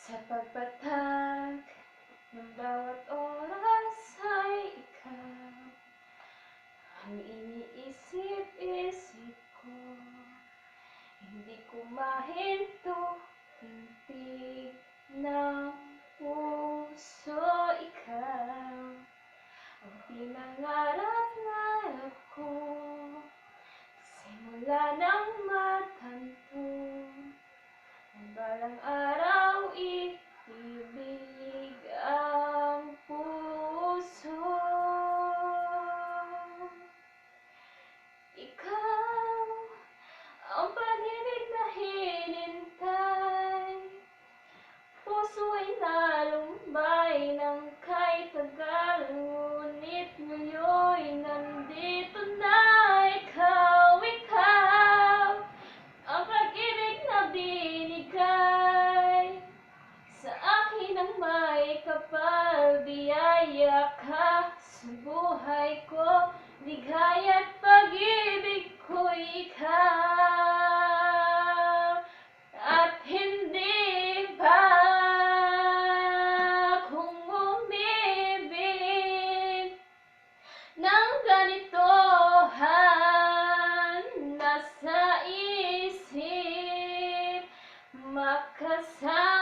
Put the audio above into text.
Sa pagpatag ng bawat oras ay ikaw ang iniisip-isip ko. Hindi ko mahinto, tintig ng puso, ikaw ang pinangarap-ngarap ko. Simula ng matanto ang balang araw, ibig ang puso. Ikaw ang pag-ibig na hinintay, puso ay nalumbay ng kahit tagal, ngunit ngayon'y nandito na. Ikaw ang pag-ibig na binigay sa akin ng may kapal, biyaya ka sa buhay ko, ligaya't pag-ibig ko'y ikaw. At hindi pa kung umibig ng ganito, nasa isip makasama.